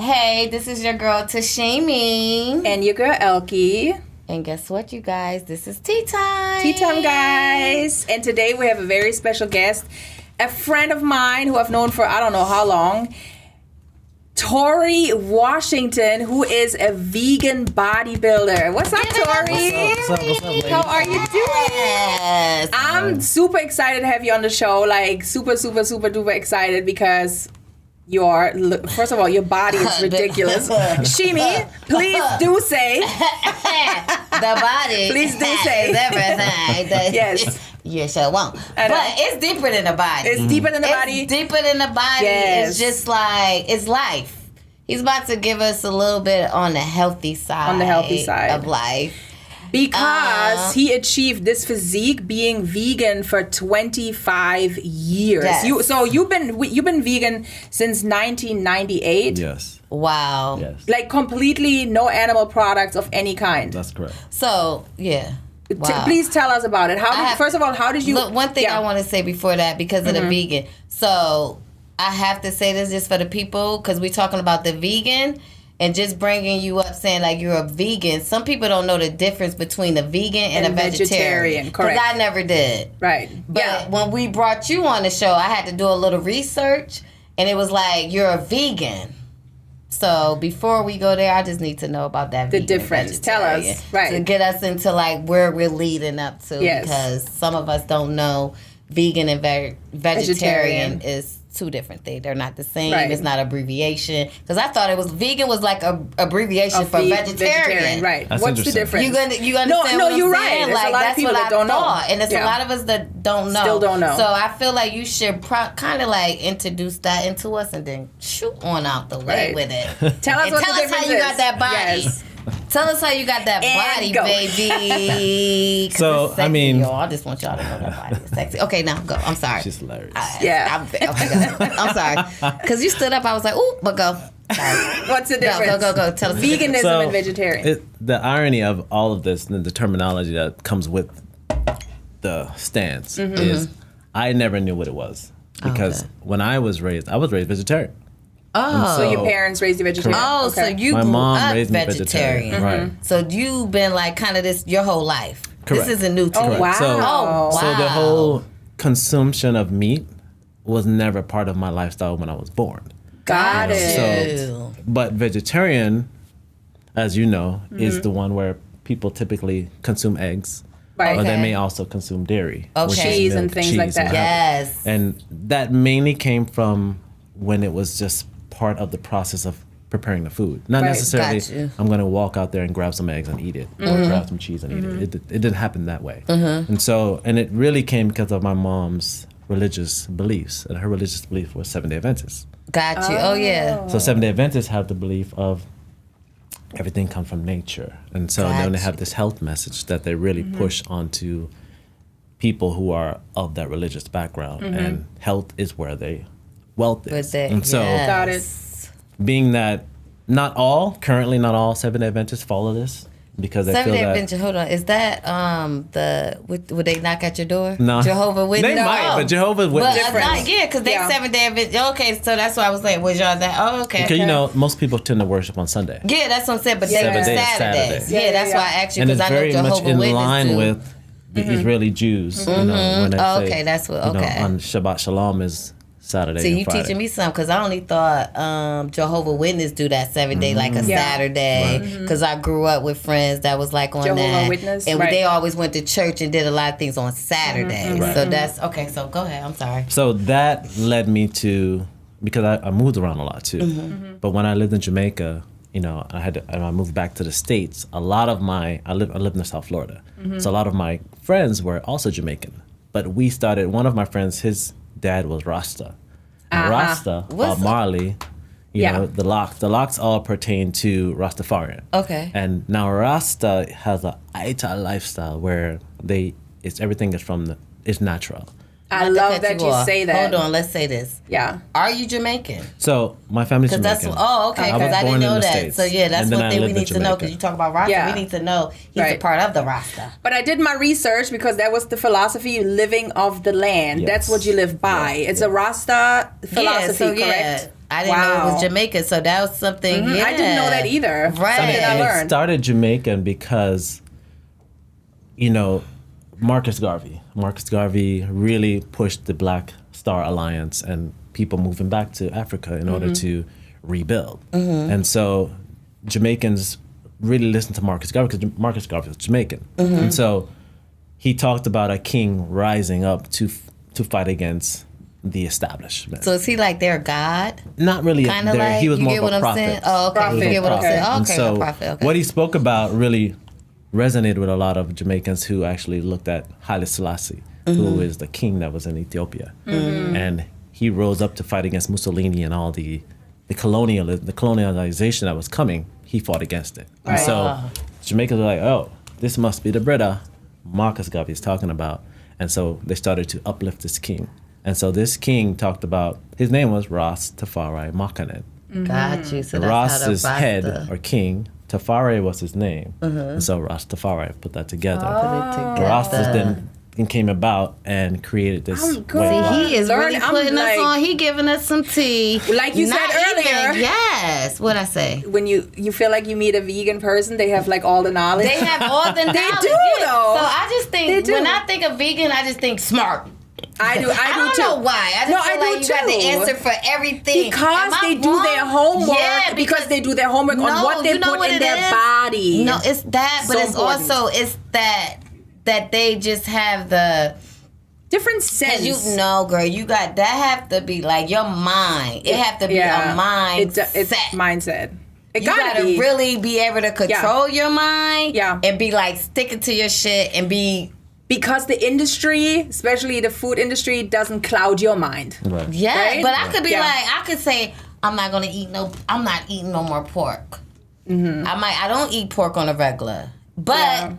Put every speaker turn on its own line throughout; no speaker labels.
Hey, this is your girl Teshimi.
And your girl Elke.
And guess what, you guys? This is tea time.
Tea time, guys. And today we have a very special guest, a friend of mine who I've known for I don't know how long, Torre Washington, who is a vegan bodybuilder. What's up, Torre?
What's up, ladies?
How are you doing?
Yes.
I'm super excited to have you on the show. Like, super duper excited because first of all, your body is ridiculous. Shimi, please do say.
The body.
Please do say.
Is everything.
Yes.
You sure won't. But it's deeper than the body.
It's deeper than the body.
It's deeper than the body.
Yes.
It's just like, it's life. He's about to give us a little bit on the healthy side. Of life.
Because he achieved this physique being vegan for 25 years.
Yes.
So you've been vegan since 1998.
Yes.
Wow.
Yes.
Like completely no animal products of any kind.
That's correct.
So, yeah. Wow.
Please tell us about it. First of all, how did you...
Look, one thing I want to say before that, because of the vegan. So, I have to say this just for the people, because we're talking about the vegan, and just bringing you up saying like you're a vegan. Some people don't know the difference between a vegan and a vegetarian.
Correct.
Because I never did.
Right.
But when we brought you on the show, I had to do a little research, and it was like, you're a vegan. So before we go there, I just need to know about that
The
vegan
difference. Tell us. Right.
To get us into like where we're leading up to.
Yes.
Because some of us don't know vegan and vegetarian is two different things. They're not the same.
Right.
It's not abbreviation. Because I thought vegan was like a abbreviation for vegetarian.
Right.
That's
What's the difference?
You understand what I'm
you're
saying?
right. There's
Like,
a lot of
that's
people
what
that
I
don't
thought.
know.
And there's a lot of us that don't know.
Still don't know.
So I feel like you should kind of like introduce that into us and then shoot on out the way with it.
Tell us
and
what
tell
the
us how
difference
you
is.
got that body.
Yes.
Tell us how you got that body,
go.
baby. 'Cause
So,
it's sexy,
I mean-
y'all. I just want y'all to know that body is sexy. Okay, now go. I'm sorry.
She's hilarious.
I'm sorry. Because you stood up, I was like, ooh, but go. Sorry.
What's the difference?
Go. Tell us the difference.
Veganism and vegetarian.
The irony of all of this, and the terminology that comes with the stance is I never knew what it was. Because when I was raised vegetarian.
Oh.
So your parents raised you vegetarian?
Oh,
Okay.
so you
My
grew
mom
up
raised me
vegetarian.
vegetarian. Right.
So you've been like kind of this your whole life.
Correct.
This isn't new to you.
wow.
So,
wow.
so the whole consumption of meat was never part of my lifestyle when I was born.
Got it.
So, but vegetarian, as you know, is the one where people typically consume eggs.
Right.
Or they
Okay.
may also consume dairy.
Okay.
which is
Cheese and
milk,
things like
cheese,
that.
what have you.
Yes.
And that mainly came from when it was just part of the process of preparing the food. Not
Right.
necessarily,
Got you.
I'm going to walk out there and grab some eggs and eat it. Or grab some cheese and eat it. It didn't happen that way. And it really came because of my mom's religious beliefs. And her religious belief was Seventh-day Adventists.
Got you. Oh, yeah.
So Seventh-day Adventists have the belief of everything comes from nature. And so then they have this health message that they really push onto people who are of that religious background. And health is where they wealth is. And so
Got it.
being that currently not all Seventh-day Adventists follow this because they feel
Seventh-day
that...
Adventure, hold on. Is that would they knock at your door?
No.
Jehovah Witness?
They might, but Jehovah's Witness...
Because they Seventh-day Adventure. Okay, so that's why I was like, was y'all that? Oh, okay.
Because, most people tend to worship on Sunday.
Yeah, that's what I'm saying, but they
Seventh
were
day is
Saturdays.
Saturday.
Yeah, that's why I asked you,
And
because
it's
I know
very
Jehovah
much in
Witness
line
do.
with the Israeli Jews. When they say,
Okay, that's what, okay.
on Shabbat Shalom is Saturday
So
and
you
Friday.
teaching me something, because I only thought Jehovah Witness do that 7 day like a Saturday, because I grew up with friends that was like on
Jehovah
that,
Witness,
and
right.
they always went to church and did a lot of things on Saturdays. So that's okay. So go ahead. I'm sorry.
So that led me to, because I moved around a lot too. But when I lived in Jamaica, and I moved back to the States. A lot of I lived in South Florida, so a lot of my friends were also Jamaican. But one of my friends, his dad was Rasta. And Rasta, Bob Marley, you know, the locks all pertain to Rastafarian.
Okay.
And now Rasta has a Aita lifestyle where everything is natural.
I love that you say that.
Hold on, let's say this.
Yeah.
Are you Jamaican?
So my family's Jamaican.
Okay,
I was
because I
born
didn't
in
know
the
that.
States,
So yeah, that's
and then
one
I
thing we
lived in
need to know,
Jamaica.
because you talk about Rasta,
Yeah.
we need to know he's a part of the Rasta.
But I did my research because that was the philosophy, living of the land.
Yes.
That's what you live by. It's a Rasta philosophy, correct?
I didn't know it was Jamaican, so that was something. Yeah,
I didn't know that either.
Right,
And
I learned.
it started Jamaican because, Marcus Garvey really pushed the Black Star Alliance and people moving back to Africa in order to rebuild. And so Jamaicans really listened to Marcus Garvey because Marcus Garvey was Jamaican. And so he talked about a king rising up to fight against the establishment.
So is he like their god?
Not really.
Kind of like,
he was
you
more
get
of
what
a
I'm
prophet.
saying? Oh, okay.
Prophet.
You get what I'm saying?
And
Okay,
so
a prophet. Okay.
what he spoke about really resonated with a lot of Jamaicans who actually looked at Haile Selassie, who is the king that was in Ethiopia. And he rose up to fight against Mussolini and all the colonialization that was coming. He fought against it. And so Jamaicans were like, oh, this must be the Brita Marcus Garvey is talking about. And so they started to uplift this king. And so this king talked about, his name was Ras Tafari Makanen.
Got you. So that's
Ras
how the
is head or king. Tafari was his name. And so Ras Tafari put that together. Rastas then came about and created this way of life.
He is really
I'm
putting us
like-
on. He giving us some tea.
Like you said earlier.
Yes. What'd I say?
When you feel like you meet a vegan person, they have like all the knowledge.
They have all the knowledge.
do,
Yeah.
though.
So I just
They
think,
do.
when I think of vegan, I just think smart.
I do
I
too.
don't know why. I just
No,
feel
I
like
do
you got the
too.
answer for everything.
Because
Am I
they do
wrong?
their homework.
Yeah,
because they do their homework on
No,
what they
you know
put
what
in
it
their
is?
body.
No, it's that, but
So
it's
important.
also that they just have the.
Different sense.
Cause you know, girl, you got that have to be like your mind. It have to be a mind
It's
set.
mindset. It
You gotta
be.
really be able to control your mind.
Yeah.
And be like sticking to your shit and be.
Because the industry, especially the food industry, doesn't cloud your mind.
Right.
Yeah,
Right?
but I could be
Yeah.
like, I could say, I'm not eating no more pork. I don't eat pork on a regular, but
Yeah.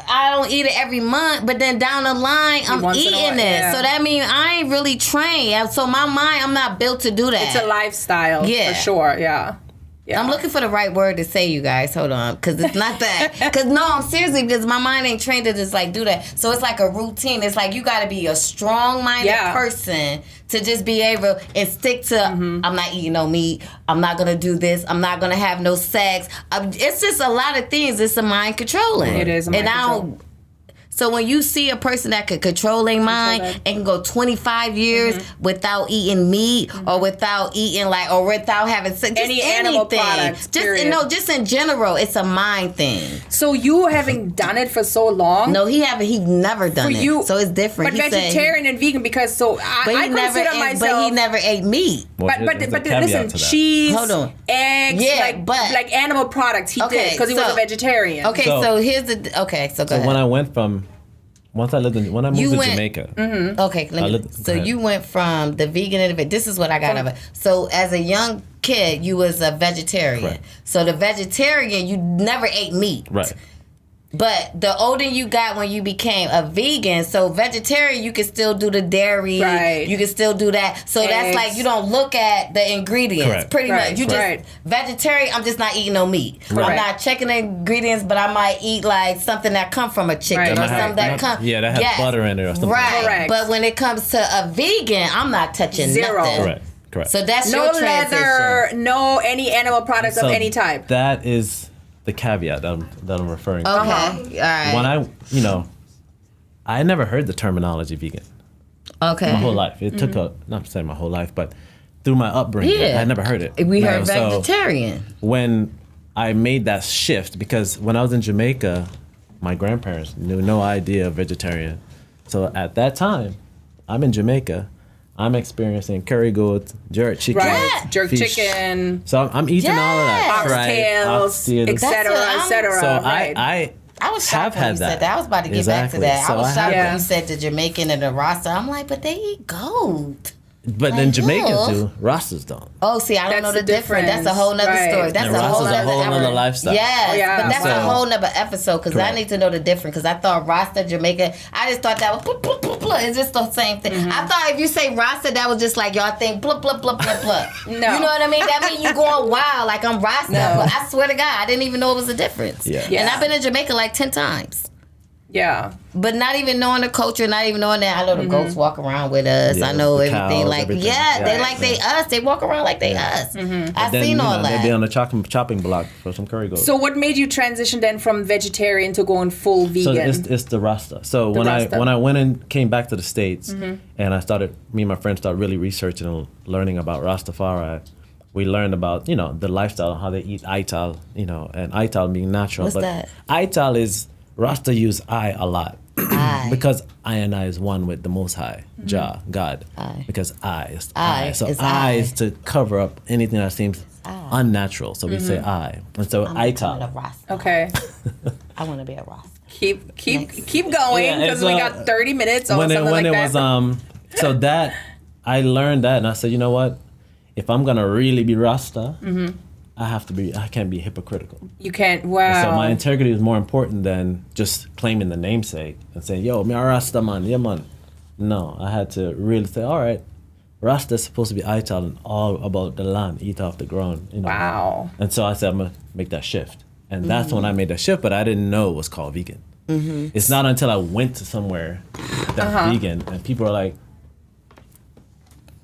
I don't eat it every month. But then down the line, I'm
once in a
eating
while,
it.
yeah.
So that means I ain't really trained. So my mind, I'm not built to do that.
It's a lifestyle,
Yeah.
for sure. Yeah.
I'm looking for the right word to say, you guys. Hold on, because it's not that. Because no, I'm seriously, because my mind ain't trained to just like do that. So it's like a routine. It's like you got to be a strong-minded person to just be able and stick to. I'm not eating no meat. I'm not gonna do this. I'm not gonna have no sex. It's just a lot of things. It's a mind controlling.
It is a mind control.
So when you see a person that could control their mind
that.
and can go 25 years without eating meat or without eating or without having sex,
Any animal products, period.
just in general, it's a mind thing.
So you having done it for so long.
No, he never done
For
it.
you,
So it's different.
But
He said
vegetarian and vegan because I consider myself.
But he never ate meat.
Well,
But
there's a caveat
listen,
to that.
cheese,
Hold on.
eggs,
Yeah,
like animal products. He did because he was a vegetarian.
Okay,
So-
so here's the. Okay, so go
So
ahead.
when I moved to Jamaica,
Okay, so
ahead.
you went from the vegan and the this is what I got of it. So as a young kid, you was a vegetarian.
Correct.
So the vegetarian, you never ate meat.
right?
But the older you got when you became a vegan, so vegetarian, you can still do the dairy.
Right.
You can still do that. So that's
Eggs.
like you don't look at the ingredients.
Correct.
Pretty
Right,
much. You just
right.
vegetarian, I'm just not eating no meat. I'm
Right.
not checking the ingredients, but I might eat like something that come from a chicken
Right.
or
That
something that come.
Yeah, that has butter in it or something.
Right.
Correct.
But when it comes to a vegan, I'm not touching
Zero.
nothing.
Correct.
So that's
No
your transition.
leather, no any animal products
So
of any type.
That is the caveat that I'm referring to.
Okay.
Uh-huh.
All right.
When I never heard the terminology vegan
Okay.
my whole life. It took not to say my whole life, but through my upbringing,
Yeah.
I never heard it.
We heard
So
vegetarian.
when I made that shift, because when I was in Jamaica, my grandparents knew no idea of vegetarian. So at that time, I'm in Jamaica. I'm experiencing curry goat, jerk chicken,
Right. Jerk
fish.
chicken,
So I'm eating all of that.
oxtails,
Oxtails.
etc.,
That's what
etc.
So
right.
I was shocked
have
when
had
you said
that.
that. I was about to get back to
Exactly.
that.
So
I was
I
shocked
have-
when you said the Jamaican and the Rasta. I'm like, but they eat goat.
But then
Like,
Jamaicans
ugh.
do, Rastas don't.
Oh, see, I don't
That's
know the
the
difference. That's a whole nother
difference.
story.
Right.
That's
And
a whole
Rasta's a whole
nother
nother lifestyle.
Yes,
Oh, yeah.
but that's a
So-
whole nother episode because I
Correct.
need to know the difference because I thought Rasta, Jamaica, I just thought that was blah, blah, blah, blah. It's just the same thing.
Mm-hmm.
I thought if you say Rasta, that was just like y'all think blah, blah, blah, blah, blah.
No.
You know what I mean? That means you going wild like I'm Rasta.
No.
But I swear to God, I didn't even know it was a difference.
Yeah.
Yeah.
And I've been in Jamaica like 10 times.
Yeah.
But not even knowing the culture, not even knowing that. I know the goats walk around with us. I know
the
everything.
cows,
Like,
everything.
they like they us. They walk around like they us. I've
Then,
seen all
They'd be
that.
on the chopping block for some curry goat.
So what made you transition then from vegetarian to going full vegan?
So it's the Rasta. So when
Rasta.
I went and came back to the States, and me and my friends started really researching and learning about Rastafari, we learned about, the lifestyle, how they eat ital, and ital being natural.
What's that?
Ital is, Rasta use I a lot.
I.
Because I and I is one with the Most High, Jah, God.
I.
Because I is
I
I. So
is
I
I.
is to cover up anything that seems unnatural. So we say I. And so
I'm becoming
ital.
a Rasta.
Okay.
I want to be a Rasta.
Keep going
Yeah,
because we got 30 minutes or
when
something
it
like that.
was so that I learned that, and I said, you know what, if I'm gonna really be Rasta, I can't be hypocritical.
You can't. Wow.
So my integrity is more important than just claiming the namesake and saying, yo, me a Rasta man, yeah man. No, I had to really say, all right, Rasta is supposed to be ital and all about the land, eat off the ground.
Wow.
And so I said, I'm gonna make that shift. And that's when I made that shift, but I didn't know it was called vegan. It's not until I went to somewhere that's vegan and people are like,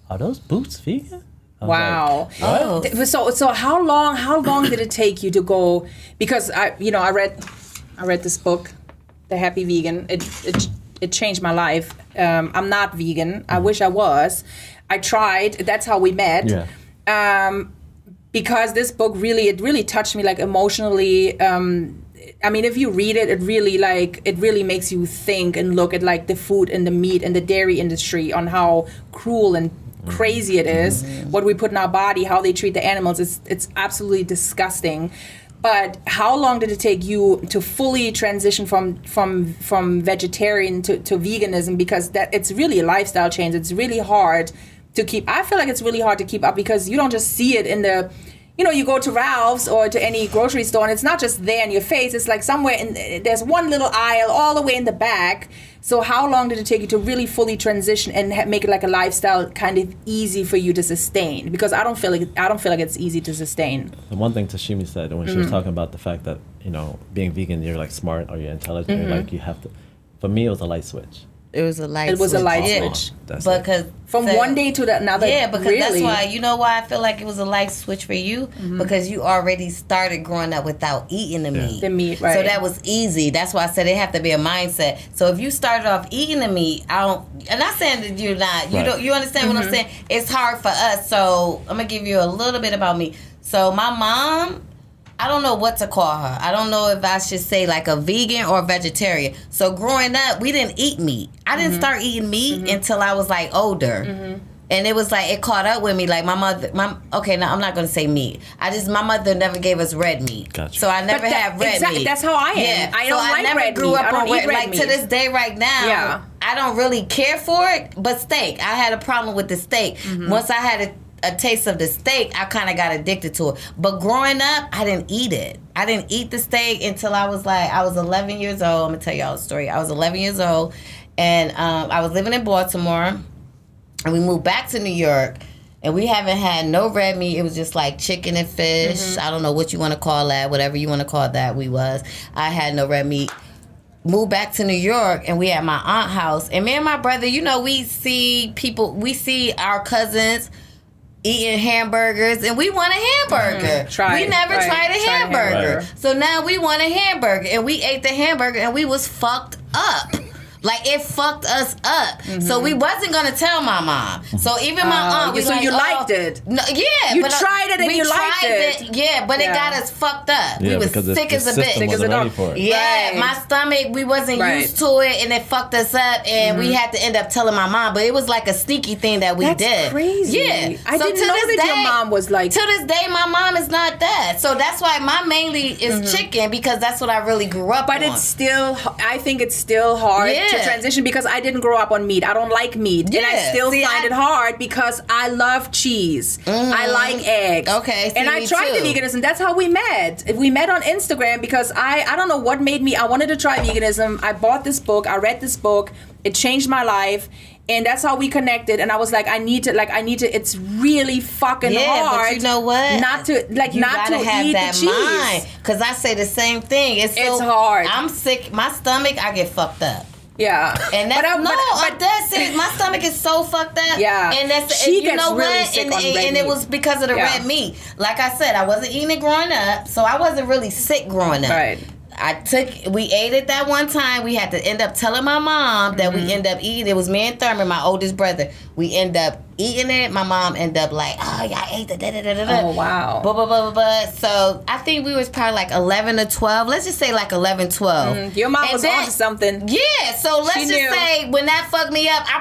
are those boots vegan? I was
Wow.
like, what?
So how long did it take you to go? Because I read this book, The Happy Vegan. It changed my life. I'm not vegan. I wish I was. I tried. That's how we met.
Yeah.
Because this book really touched me, like, emotionally. I mean, if you read it, it really makes you think and look at, like, the food and the meat and the dairy industry, on how cruel and crazy it is, what we put in our body, how they treat the animals. It's absolutely disgusting. But how long did it take you to fully transition from vegetarian to veganism? Because it's really a lifestyle change. It's really hard to keep. I feel like it's really hard to keep up because you don't just see it in the, you go to Ralph's or to any grocery store and it's not just there in your face. It's like somewhere there's one little aisle all the way in the back. So how long did it take you to really fully transition and make it like a lifestyle kind of easy for you to sustain? Because I don't feel like it's easy to sustain.
The one thing Teshimi said when she was talking about the fact that, being vegan, you're like smart or you're intelligent, you're like you have to. For me, it was a light switch.
It was a light
It was a
switch.
light
Yeah.
switch.
That's it.
Because
From one day to the another.
Yeah, because
really.
that's why, you know why I feel like it was a light switch for you? Because you already started growing up without eating the meat.
The meat, right.
So that was easy. That's why I said it have to be a mindset. So if you started off eating the meat, I'm not saying that you're not, you
Right.
don't, you understand what I'm saying? It's hard for us. So I'm going to give you a little bit about me. So my mom, I don't know what to call her. I don't know if I should say like a vegan or a vegetarian. So growing up, we didn't eat meat. I didn't start eating meat until I was like older. And it was like, it caught up with me. Like my mother, okay, now I'm not going to say meat. My mother never gave us red meat.
Gotcha.
So I never had red meat.
That's how I am.
Yeah.
I don't like
never
red
grew
meat.
up
I don't
on
eat red
like
meat.
to this day right now.
Yeah.
I don't really care for it, but steak. I had a problem with the steak. Once I had a taste of the steak, I kind of got addicted to it. But growing up, I didn't eat it. I didn't eat the steak until I was 11 years old. I'm going to tell y'all a story. I was 11 years old, and I was living in Baltimore, and we moved back to New York, and we haven't had no red meat. It was just like chicken and fish. I don't know what you want to call that. Whatever you want to call that, I had no red meat. Moved back to New York, and we at my aunt's house. And me and my brother, we see our cousins eating hamburgers, and we want a hamburger. We never tried a hamburger. So now we want a hamburger, and we ate the hamburger, and we was fucked up. Like, it fucked us up. So we wasn't going to tell my mom. So even my aunt was
so
like,
you liked it?
No, yeah.
You tried it and you liked it.
Yeah, but it got us fucked up.
Yeah,
we was
because
sick as a bitch.
Sick as a dog. For it.
Yeah,
Right.
my stomach, we wasn't used to it, and it fucked us up, and we had to end up telling my mom. But it was like a sneaky thing that we did.
That's crazy.
Yeah.
I didn't know that your mom was like...
To this day, my mom is not that. So that's why my mainly is chicken, because that's what I really grew up on.
But I think it's still hard to transition because I didn't grow up on meat. I don't like meat.
Yeah.
And I still
See,
find it hard because I love cheese. I like eggs.
Okay, see,
and I
me
tried
too.
the veganism. That's how we met. We met on Instagram because I don't know what made me, I wanted to try veganism. I bought this book. I read this book. It changed my life. And that's how we connected. And I was like, I need to, it's really fucking hard.
But you know what?
Not to,
You
not to
gotta have
eat
that
the cheese.
mind. Because I say the same thing. It's
hard.
I'm sick. My stomach, I get fucked up.
Yeah.
And that's, I'm dead serious. My stomach is so fucked up.
Yeah.
And that's,
She
and you
gets
know
really
what?
sick on red
And
meat.
it was because of the red meat. Like I said, I wasn't eating it growing up, so I wasn't really sick growing up.
Right.
We ate it that one time. We had to end up telling my mom that we end up eating. It was me and Thurman, my oldest brother. We end up eating it. My mom ended up like, oh, y'all ate the da-da-da-da-da.
Oh, wow.
Blah, blah, blah, blah, blah. So I think we was probably like 11 or 12. Let's just say like 11, 12.
Your mom
And
was
then-
onto something.
Yeah, so let's
She
just
knew.
say when that fucked me up, I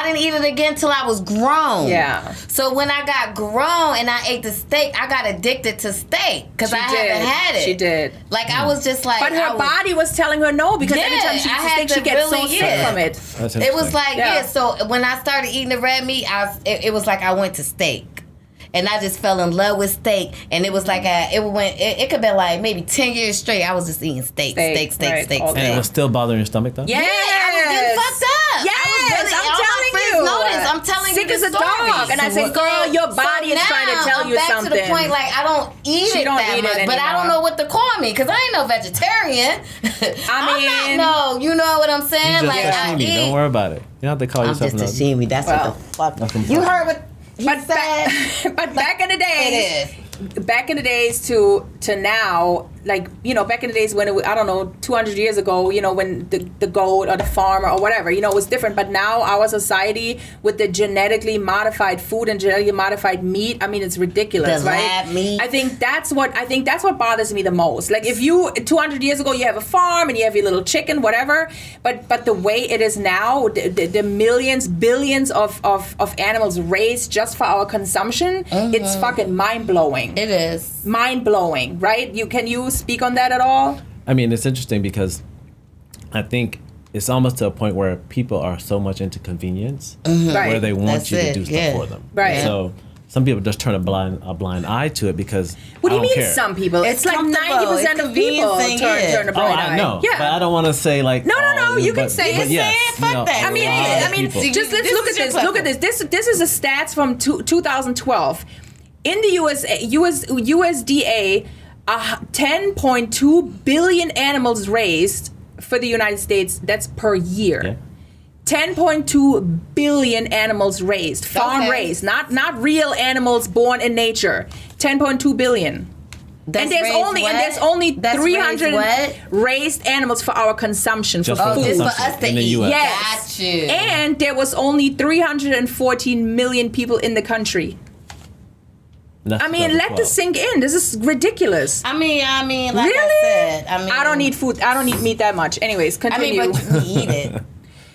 didn't eat it again till I was grown.
Yeah.
So when I got grown and I ate the steak, I got addicted to steak because I haven't had it.
She did.
Like I was just like,
But her body was telling her no because every time she eats
I
a
had
steak, she
to
gets so
really-
sick
yeah.
from it.
That's
It was
interesting.
like
Yeah.
So when I started eating the red meat, it was like I went to steak, and I just fell in love with steak. And it was like it could be like maybe 10 years straight. I was just eating steak.
Right, all
And it was still bothering your stomach though?
Yes.
I was getting fucked up.
Yes,
I was really,
I'm
all my
telling
friends
you.
know this. I'm telling
Sick
you
as
the
a dog.
stories.
And I said, girl, your body is trying to tell
I'm
you
back
something.
to the point, like, I don't eat
She
it
don't
that
eat it
much, but I
anymore.
don't know what to call me because I ain't no vegetarian. I'm not, you know what I'm saying?
You just
Like, I
sashimi.
eat.
Don't worry about it. You don't have to call
I'm
yourself
just
another.
Teshimi. That's
Well,
what the
nothing
fuck. You
but-
heard what he said?
But back in the days,
It is.
back in the days to now, like, you know, back in the days when it was, I don't know, 200 years ago, you know, when the goat or the farmer or whatever, you know, it was different. But now our society with the genetically modified food and genetically modified meat, I mean, it's ridiculous,
The
right?
lab meat.
I think that's what bothers me the most. Like, if you 200 years ago you have a farm and you have your little chicken, whatever, but the way it is now, the millions, billions of animals raised just for our consumption, it's fucking mind blowing.
It is.
Mind blowing, right? Can you speak on that at all?
I mean, it's interesting because I think it's almost to a point where people are so much into convenience
Right.
where they want
That's
you to
it,
do stuff
yeah.
for them.
Right.
So some people just turn a blind eye to it because
What do you
I don't
mean
care.
some people? It's like
comfortable.
90%
It's
of
convenient
people
thing,
turn
yeah.
a
Oh,
blind eye.
I know.
Yeah.
But I don't want to say like
No, you can say it.
yes,
Fuck
you know,
that.
a
I mean,
lot of people.
just let's
This
look at
is your
this. Look at this. This is the stats from 2012. In the USDA, 10.2 billion animals raised for the United States. That's per year.
Yeah.
10.2 billion animals raised, farm
Okay.
raised, not real animals born in nature. 10.2 billion. And there's only
That's
300
raised what?
raised animals for our consumption
Just
for
for
food.
Just for
consumption
us to
in the
eat.
US.
Yes.
Got you.
And there was only 314 million people in the country.
That's
I mean, let
2012.
this sink in. This is ridiculous.
I mean, like
Really?
I said,
I don't eat food. I don't eat meat that much. Anyways,
I
continue.
mean, but we eat it.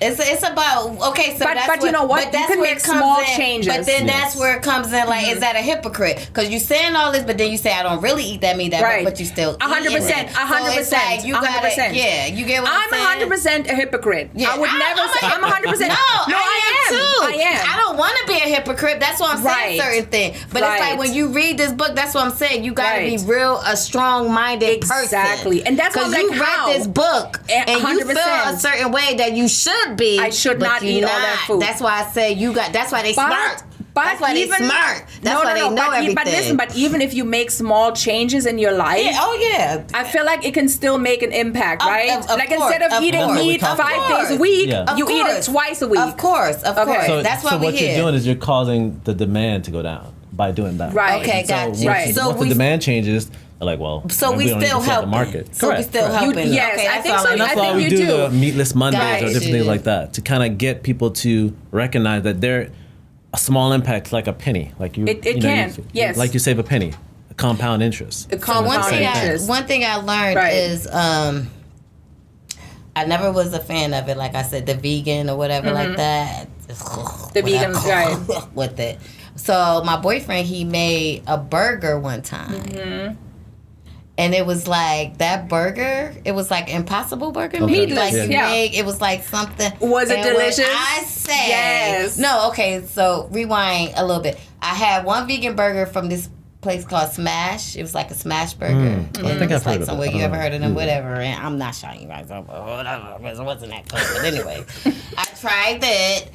It's about okay. So
But-
that's
but you
where,
know what?
But that's
You can
where
make
it comes
small
in.
changes.
But then
Yes.
that's where it comes in. Like, is that a hypocrite? Because you saying all this, but then you say I don't really eat that meat that
Right.
much, but you still
100%,
100%. You gotta,
100%.
yeah. You get what
I'm
saying?
100% a hypocrite.
Yeah,
I would never say I'm 100%.
No, I am too.
I am.
I don't want to be a hypocrite. That's why I'm saying
Right.
certain things. But it's
Right.
like when you read this book, that's what I'm saying. You got to
Right.
be a strong-minded person.
Exactly. And that's what I'm
because you
like, how?
read this book and you
100%.
feel a certain way that you should be.
I should
but
not
you
eat all that food.
That's why I say you got. That's why they smart.
But
That's why they
even,
smart. That's why they know
but,
everything.
But listen, but even if you make small changes in your life,
yeah, oh yeah.
I feel like it can still make an impact,
Of-
right?
of
like
course,
instead of
of
eating
course.
meat
Of
5
course.
days a week,
Yeah.
you
Of
eat it
course.
twice a week.
Of course.
Okay.
So,
That's why
so
we're
what
here.
you're doing is you're causing the demand to go down by doing that.
Right.
Okay,
So
got
once
you.
Right.
So
once
we
the demand changes, they're like, well,
So we
don't need
still
to set
helping.
the market.
So we
Correct,
still
correct.
helping.
Yes,
okay,
I
that's
think
all
so.
I know.
That's
I
why
think
we
you
do
do.
the meatless Mondays
Got
or different
you.
things like that to kind of get people to recognize that they're a small impact, like a penny. Like you,
It
you know,
can,
you-
yes.
like you save a penny, a compound interest.
A
So
compound interest.
one thing I learned
Right.
is I never was a fan of it. Like I said, the vegan or whatever like that.
The vegan, right.
with it. So my boyfriend, he made a burger one time. And it was like that burger. It was like Impossible Burger.
Okay.
Meat.
Meatless,
Like
yeah.
it was like something.
Was it
And when
delicious?
I said
Yes.
no. Okay, so rewind a little bit. I had one vegan burger from this place called Smash. It was like a Smash burger. And
I think
it's
I've heard
like
of
somewhere
it.
you
I
ever
don't
heard of
know.
them, whatever. And I'm not shouting you guys up, whatever, because it wasn't that good. But anyway, I tried that.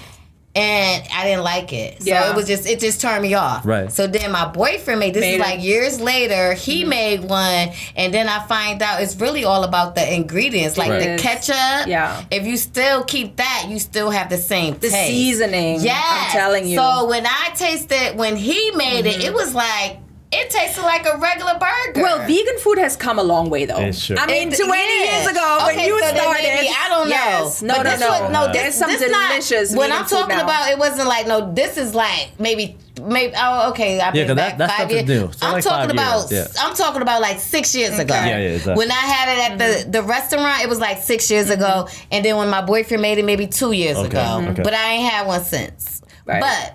And I didn't like it. So
Yeah.
it just turned me off.
Right.
So then my boyfriend made
Made
is
it.
like years later, he made one, and then I find out it's really all about the ingredients. Like
Right.
the ketchup.
Yeah.
If you still keep that, you still have the same
The
taste.
seasoning.
Yeah.
I'm telling you.
So when I tasted when he made it was like it tasted like a regular burger.
Well, vegan food has come a long way, though.
It sure-
I mean, 20
yeah.
years ago when
Okay,
you
so then
started,
maybe, I don't know.
Yes. No,
But
no,
this
no.
was- no,
There's some delicious
When
vegan
I'm
food
talking
now.
about, it wasn't like no. This is like maybe. Oh, okay. I've been
'cause
back
that
5
stuff is
years.
new. So
I'm
like
talking
5
about.
years, yeah.
I'm talking about like 6 years ago.
Okay.
Yeah, exactly.
When I had it at the restaurant, it was like 6 years ago, and then when my boyfriend made it, maybe 2 years
Okay,
ago.
okay.
But I ain't had one since.
Right.
But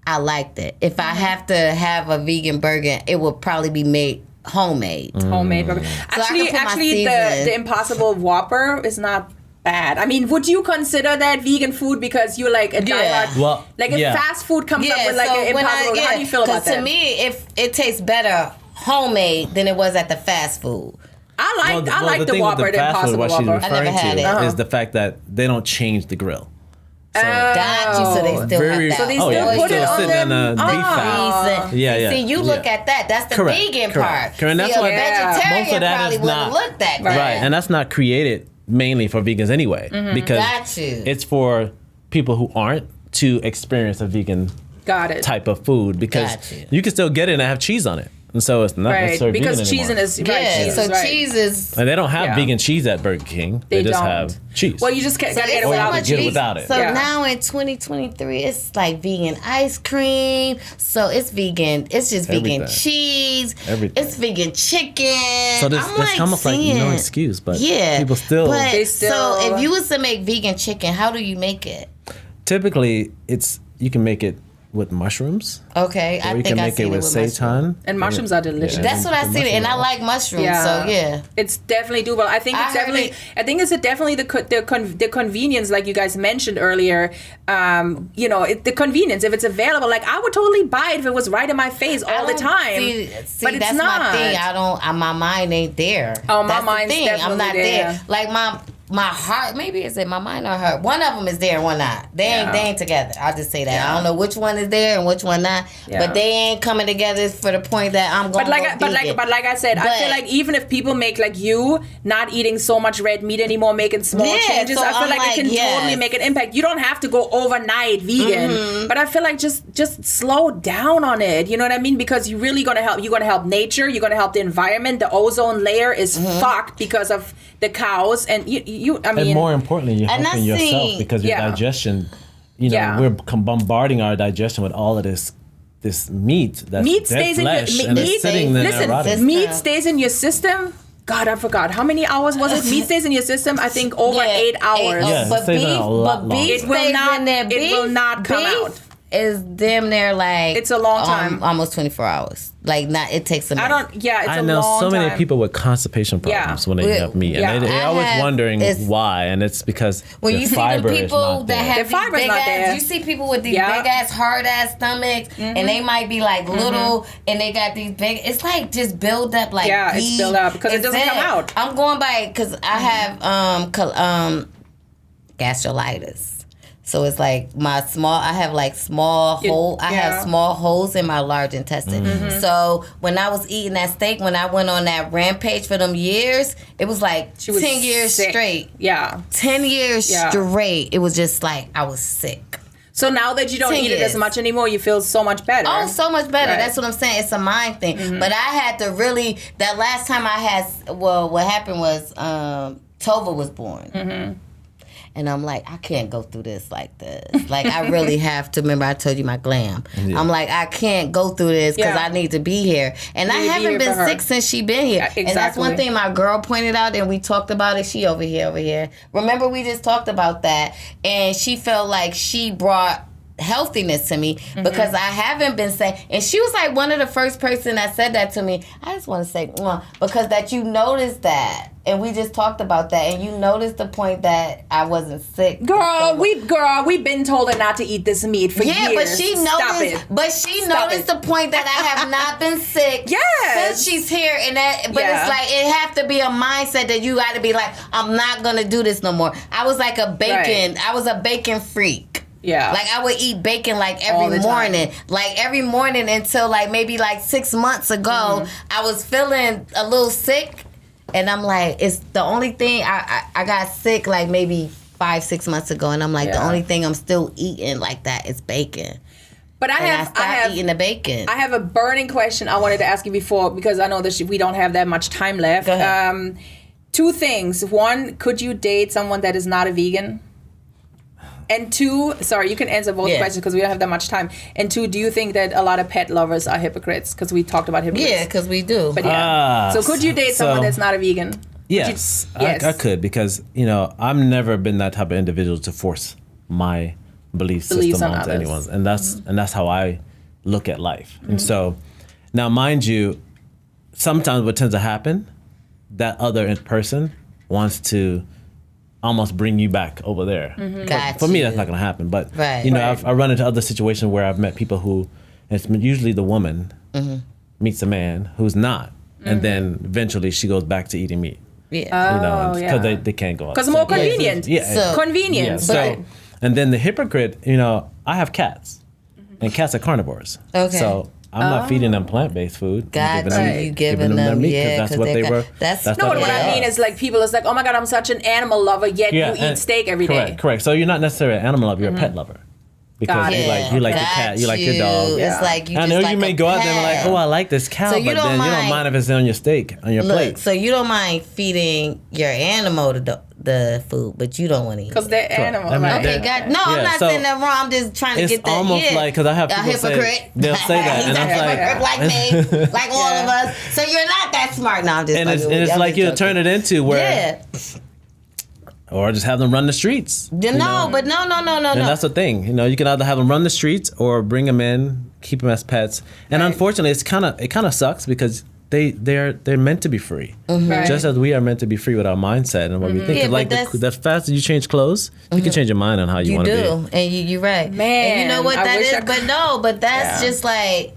I liked it. If I have to have a vegan burger, it will probably be made homemade.
Homemade burger.
I
Actually,
can put my
actually,
seasoning.
the Impossible Whopper is not bad. I mean, would you consider that vegan food because you're like a
Yeah.
diehard?
Well,
like if
yeah.
fast food comes up with like an Impossible, how do you feel about that?
Because to me, if it tastes better homemade than it was at the fast food.
I like
the
the
thing with
Whopper, the
fast food,
Impossible
what she's
Whopper.
I never
referring
had
to
it.
is the fact that they don't change the grill. So,
Got you. So they still
very-
have that.
So they
oh, yeah,
still
they
put
still
it on
sitting in
them.
a beef fat.
Reason.
Yeah, yeah,
See, you look
yeah.
at that. That's the
Correct,
vegan
correct.
part.
Correct. And that's
See,
why-
a
Yeah.
vegetarian
most of that
probably
is
wouldn't
not
look that good.
right, and that's not created mainly for vegans anyway, because
Got you.
it's for people who aren't to experience a vegan
Got it.
type of food, because
Got you.
you can still get it and have cheese on it, and so it's not
Right,
necessarily
because
vegan
cheese
anymore.
is right.
Yeah,
cheese
so
is right.
cheese is.
And they don't have
Yeah.
vegan cheese at Burger King. They just
don't.
have cheese.
Well, you just gotta get it
it's
without
so
the
much
get it
cheese.
without it.
So
Yeah.
now in 2023, it's like vegan ice cream. So it's vegan. It's just vegan
Everything.
cheese.
Everything.
It's vegan chicken.
So there's
I'm
almost like no
seeing-
excuse, but
Yeah,
people still.
But,
They still-
So if you was to make vegan chicken, how do you make it?
Typically, you can make it with mushrooms,
Okay,
or
I
you
think
can
I
make
seen
it with
mushrooms.
seitan.
And mushrooms are delicious.
That's what I see, and I like mushrooms. So yeah.
It's definitely doable. I think
I
it's
heard
definitely.
it-
I think it's definitely the convenience, like you guys mentioned earlier. The convenience. If it's available, like I would totally buy it if it was right in my face all the time.
See,
but it's
that's
not.
my thing. I don't. My mind ain't there.
Oh, my
That's the
mind's
thing. I'm
definitely
not
there.
there. Like my heart. Maybe is it my mind or heart? One of them is there, one not. They ain't together. I'll just say that.
Yeah.
I don't know which one is there and which one not.
Yeah.
But they ain't coming together for the point that I'm going.
But like I said, I
But-
feel like even if people make like you not eating so much red meat anymore, making small
Yeah,
changes,
so
I feel
I'm
like it can
like, yes.
totally make an impact. You don't have to go overnight vegan, but I feel like just slow down on it. You know what I mean? Because you're really gonna help. You're gonna help nature. You're gonna help the environment. The ozone layer is fucked because of the cows, and you. I mean,
And more importantly, you're
And I
helping yourself
see-
because your
Yeah.
digestion.
Yeah.
We're bombarding our digestion with all of this meat. That's
meat
dead
stays in your
flesh, and it's sitting there
listen,
rotting.
meat stays in your system. God, I forgot how many hours was it? Meat stays in your system. I think over 8 hours.
Yeah, it
but
stays in
beef,
a lot
but beef
longer.
It will
stays
not-
in there.
it
Beef,
will not come
beef
out.
Is damn near like
It's a long time.
almost 24 hours. Like not. It takes a minute.
I don't. Yeah, it's
I
a
know
long
so many
time.
people with constipation problems when they
We-
have meat,
yeah.
and they're
I
always
have-
wondering
it's-
why, and it's because
When
the
you see them
fiber is
people
not
that
there.
have
The
these
fiber's
big
not
ass,
there.
you see people with these
Yeah.
big ass hard ass stomachs, and they might be like little, and they got these big. It's like just build up like
Yeah, it's
beef.
built up because it
It's
doesn't come
that.
out.
I'm going by because I have gastritis. So it's like I have like small hole. I have
yeah.
small holes in my large intestine. So when I was eating that steak, when I went on that rampage for them years, it was like
She was
10 years
sick.
straight.
Yeah.
10 years
Yeah.
straight. It was just like I was sick.
So now that you don't
10
eat it as
years.
much anymore, you feel so much better.
Oh, so much better.
Right.
That's what I'm saying. It's a mind thing. But I had to really, that last time I had, well, what happened was Tova was born. And I'm like, I can't go through this like this. Like, I really have to. Remember, I told you my glam.
Yeah.
I'm like, I can't go through this because
Yeah.
I need to be here. And I
need to be
haven't
here
been
for her.
sick since she been here.
Yeah,
And that's one
exactly.
thing my girl pointed out, and we talked about it. She over here. Remember, we just talked about that. And she felt like she brought healthiness to me because I haven't been saying, and she was like one of the first person that said that to me. I just want to say, because that you noticed that, and we just talked about that, and you noticed the point that I wasn't sick.
We've been told her not to eat this meat for years.
But she noticed. But she noticed the point that I have not been sick.
Yes.
Since she's here, and that. But it's like it have to be a mindset that you got to be like, I'm not gonna do this no more. I was like a bacon. I was a bacon freak.
Yeah.
Like I would eat bacon like every morning. Like every morning until like maybe like 6 months ago, I was feeling a little sick. And I'm like, it's the only thing I got sick like maybe 5-6 months ago. And I'm like, the only thing I'm still eating like that is bacon.
But I have
eating the bacon.
I have a burning question I wanted to ask you before because I know that we don't have that much time left.
Go ahead.
2 things. 1, could you date someone that is not a vegan? And 2, sorry, you can answer both questions because we don't have that much time. And 2, do you think that a lot of pet lovers are hypocrites? Because we talked about hypocrites.
Yeah, because we do.
But so could you date someone that's not a vegan?
Yes, I could because, I've never been that type of individual to force my belief system onto anyone. And that's how I look at life. And so, now mind you, sometimes what tends to happen, that other person wants to almost bring you back over there. For me, that's not going to happen. But I run into other situations where I've met people who, it's usually the woman meets a man who's not, and then eventually she goes back to eating meat.
Yeah,
because they can't go out.
Because more convenient. Convenience.
So, and then the hypocrite, I have cats, and cats are carnivores.
Okay.
So I'm not feeding them plant-based food.
You giving them
their meat because that's what they were.
What I mean is like people is like, oh my God, I'm such an animal lover, yet you eat steak every day.
Correct. So you're not necessarily an animal lover, you're a pet lover. Because you like your cat, you like your dog.
It's like you.
I know you may go out there and like, oh, I like this cow, but then you don't mind if it's on your steak, on your plate.
So you don't mind feeding your animal the food, but you don't want to eat.
Because they're animals.
I'm not saying that wrong. I'm just trying to get that.
It's almost like, because I have people say, they'll say that, and I'm
like me, like all of us. So you're not that smart now.
And it's like you'll turn it into where. Or just have them run the streets.
No. And
that's the thing. You can either have them run the streets or bring them in, keep them as pets. And unfortunately, it kind of sucks because they're meant to be free, just as we are meant to be free with our mindset and what we think. Like the faster you change clothes, you can change your mind on how you want to be.
You do, and you're right.
Man,
and you know what that is? But that's just like.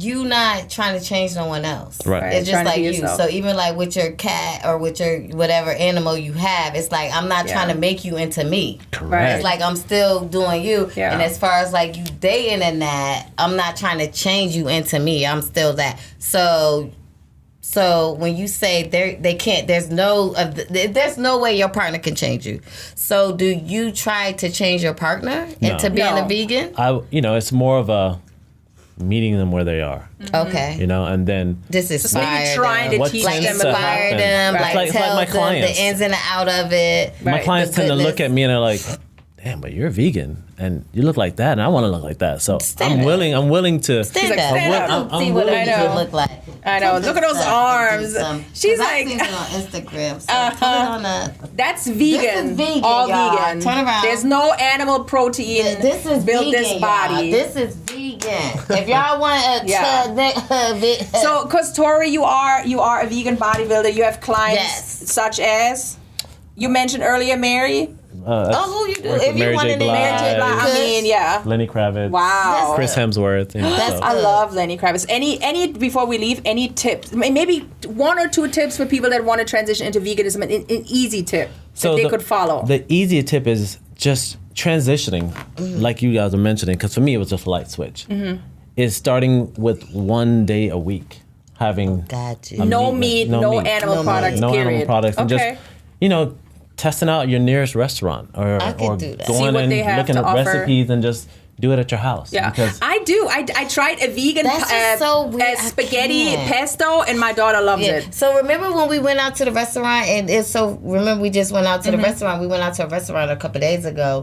You not trying to change no one else.
Right.
It's just like you. So even like with your cat or with your whatever animal you have, it's like I'm not trying to make you into me.
Correct.
It's like I'm still doing you. Yeah. And as far as like you dating and that, I'm not trying to change you into me. I'm still that. So when you say they can't, there's no way your partner can change you. So do you try to change your partner into being a vegan?
It's more of a meeting them where they are.
Okay.
And then
this is
trying to teach them,
inspire them, like tell
my
them
clients.
the ins and the out of it.
My clients tend to look at me and they're like, damn, but you're a vegan and you look like that and I want to look like that. So I'm willing to
stand up. See what a vegan look like.
I know. Look at those arms. She's like,
I've seen it on Instagram. So turn it on up.
That's vegan.
This is vegan,
all
y'all.
vegan.
Turn around.
There's no animal protein.
This is
built
vegan,
this body.
Y'all. This is vegan. If y'all want
so, because Tori, you are a vegan bodybuilder. You have clients such as you mentioned earlier, Mary.
Who you do? If you want to Mary J. Blige,
I mean,
Lenny Kravitz.
Wow.
Chris Hemsworth.
I love Lenny Kravitz. Any before we leave, any tips? Maybe 1 or 2 tips for people that want to transition into veganism. An easy tip that they could follow.
The easy tip is just transitioning, like you guys were mentioning, because for me it was just a light switch. Is starting with 1 day a week having
no meat, no animal products,
no
period.
animal products, and just testing out your nearest restaurant or going and looking at recipes and just do it at your house.
Yeah, I do. I tried a vegan spaghetti pesto, and my daughter loves it.
So remember when we went out to the restaurant, remember we just went out to the restaurant. We went out to a restaurant a couple days ago,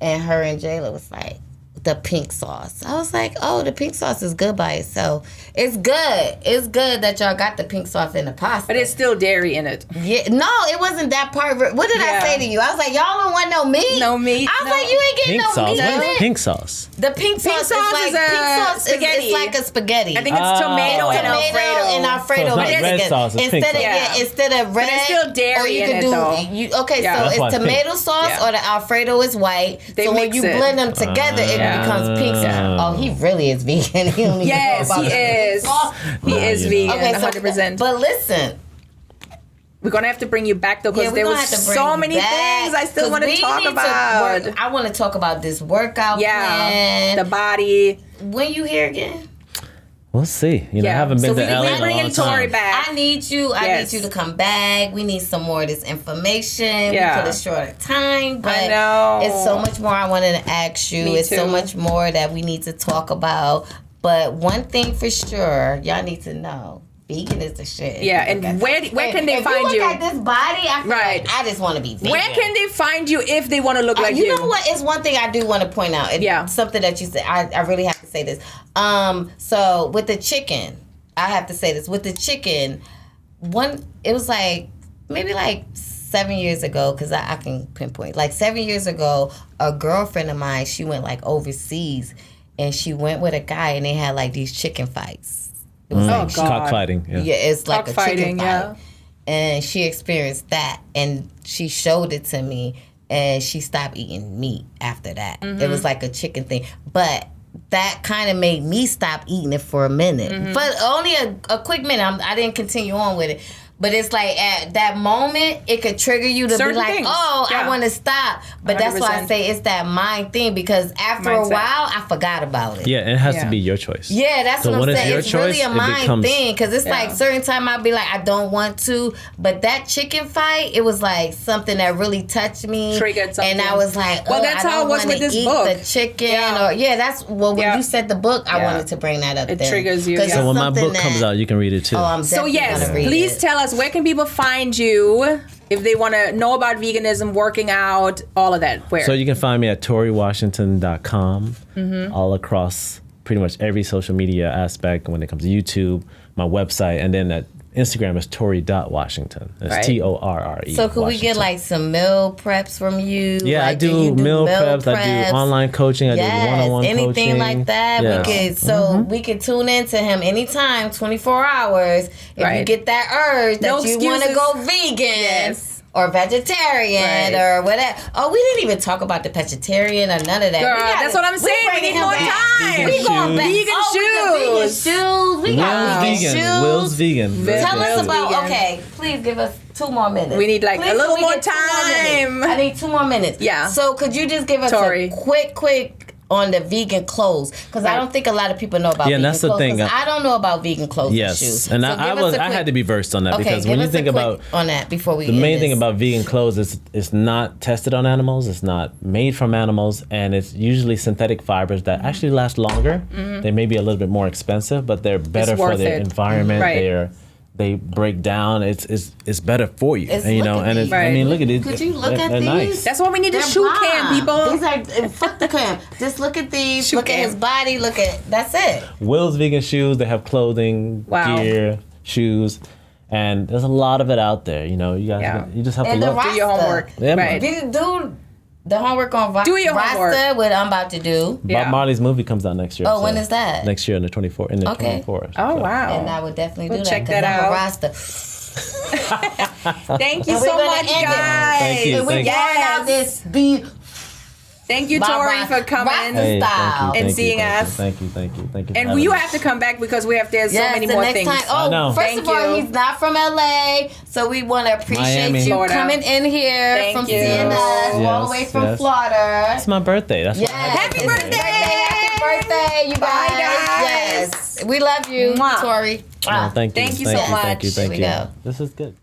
and her and Jayla was like, the pink sauce. I was like, oh, the pink sauce is good by itself. It's good. It's good that y'all got the pink sauce in the pasta.
But it's still dairy in it.
Yeah, no, it wasn't that part. What did I say to you? I was like, y'all don't want no meat.
No meat.
I was like, you ain't getting
Pink
no
sauce.
meat.
What
in
is
it.
pink sauce?
The pink sauce is like
spaghetti.
It's like a spaghetti.
I think it's tomato and Alfredo.
and Alfredo.
So it's not red sauce, it's pink sauce.
Instead of red,
But it's still dairy
or you
in
could
it,
do.
though.
Okay,
Yeah.
so
That's why
it's
it's
tomato
pink.
sauce or the Alfredo is white.
They
so when
mix
you
it.
blend them together, it becomes pink sauce. Oh, he really is vegan. He don't even
Yes,
know about
he
the
is.
sauce.
He is vegan,
Okay,
100%.
But listen.
We're going to have to bring you back, though, because there was so many things I still want to talk about.
I want to talk about this workout plan.
The body.
When you here again?
We'll see. I haven't been to LA in a long
bringing Torre
time.
back.
I need you to come back. We need some more of this information.
Yeah.
We put a shorter time, but
I know.
it's so much more I wanted to ask you.
Me
It's so
too.
much more that we need to talk about. But one thing for sure, y'all need to know. Vegan is the shit.
Yeah, and where can they find you?
If you look at this body, I feel
Right.
like I just want to be vegan.
Where can they find you if they want to look like you?
You know what? It's one thing I do want to point out. It's something that you said. I really have to say this. So with the chicken, I have to say this. With the chicken, it was like maybe like 7 years ago, because I can pinpoint. Like 7 years ago, a girlfriend of mine, she went like overseas, and she went with a guy, and they had like these chicken fights. It was like
Cockfighting.
yeah, it's like a chicken fight.
Yeah.
And she experienced that, and she showed it to me, and she stopped eating meat after that. It was like a chicken thing. But that kind of made me stop eating it for a minute. But only a quick minute. I didn't continue on with it. But it's like at that moment, it could trigger you to
Certain
be like,
things.
oh,
Yeah.
I want to stop. But that's why I
100%.
say it's that mind thing, because after a
Mindset.
while, I forgot about it.
Yeah, it has
Yeah.
to be your choice.
Yeah, that's
So
what
when
I'm
it's
saying.
your
It's really
choice,
a
it
mind
becomes-
thing, because it's like
Yeah.
certain time I'll be like, I don't want to, but that chicken fight, it was like something that really touched me,
Triggered something.
and I was like,
Well,
oh,
that's
I
how
don't
it was
wanna
with this
eat
book.
the chicken,
Yeah.
or that's when
Yeah.
you said the book, I
Yeah.
wanted to bring that up.
It
there.
triggers you,
'Cause
yeah.
So when
it's
my book
something
comes
that-
out, you can read it too.
oh, I'm
So
definitely
yes,
gonna read
please
it.
tell us, where can people find you if they want to know about veganism, working out, all of that? Where?
So you can find me at TorreWashington.com, all across pretty much every social media aspect when it comes to YouTube, my website, and then at Instagram is Torre.Washington. It's
Right.
Torre.
So could we get
Washington.
like some meal preps from you?
Yeah,
like,
I do
you
meal preps, I do online coaching, I do one-on-one
anything
coaching.
like that.
Yes.
We could we could tune into him anytime, 24 hours. If you
Right.
get that urge that
No
you want to
excuses.
go vegan.
Yes.
Or vegetarian,
Right.
or whatever. Oh, we didn't even talk about the pescatarian or none of that.
Girl, that's what I'm saying. We
bringing
need
him
more
back.
time.
We going back.
Vegan
Oh, we got vegan shoes. We got vegan
Will's vegan.
shoes.
Will's vegan.
Tell us
Will's
about,
vegan.
okay, please give us 2 more minutes.
We need, like,
Please,
a little
can we
more
get 2 more
time.
minutes? I need 2 more minutes.
Yeah.
So could you just give us
Torre.
a quick on the vegan clothes? Because I
Right.
don't think a lot of people know about
Yeah,
vegan
and that's the
clothes.
thing.
'Cause I don't know about vegan clothes and
Yes,
shoes.
and
So
I
give us a
I had to be versed on that,
Okay,
because
give
when you
us
think
a quick
about
on that before we
the
end
main thing
this.
about vegan clothes is it's not tested on animals, it's not made from animals, and it's usually synthetic fibers that actually last longer. They may be a little bit more expensive, but they're better for
worth
their
it.
environment.
Right.
They break down. It's better for you,
It's-
and,
look at
and
these.
I mean, look at it.
Could you look at
they're
these?
nice.
That's what we need, the
They're
shoe
bomb.
cam, people.
These are fuck the cam. Just look at these.
Shoe
look at
cam.
his body. Look at that's it.
Will's vegan shoes. They have clothing,
Wow.
gear, shoes, and there's a lot of it out there. You know, you guys,
Yeah.
you just have
And
to
the
look.
Do your homework.
Yeah, man.
Right.
Do the homework on
Do your
Rasta,
homework.
what I'm about to do.
Yeah.
Bob Marley's movie comes out next year.
Oh, when is that?
Next year in the 24th. In the
Okay.
24th.
Oh,
so.
wow.
And I would definitely
We'll
do that.
check
'cause
that
I'm a
out.
Rasta.
Thank you
And we're
so
gonna
much,
end it.
guys.
Thank you.
And we're
Thank you.
pouring out this beef.
Thank you,
Bye,
Torre,
bye.
for coming.
Rasta
Hey,
style.
thank you,
And
thank
seeing
you,
us.
Thank you. for
And
having
you
me.
have to come back because there's so many
the
more
next
things.
time.
I know.
Oh, first
Thank
of all,
you.
he's not from LA, so we want to appreciate
Miami.
you
Florida.
coming in here
Thank
from
you.
seeing us all the way
Yes,
from
yes.
Florida.
It's my birthday. That's
Yes.
why I had to
Happy
come
birthday!
here.
Happy birthday, you guys.
Bye, guys.
Yes. We love you,
Mwah.
Tori.
Oh, thank you.
Thank you
thank
so
you, Thank you.
much.
Thank
Here
you.
we go.
This is good.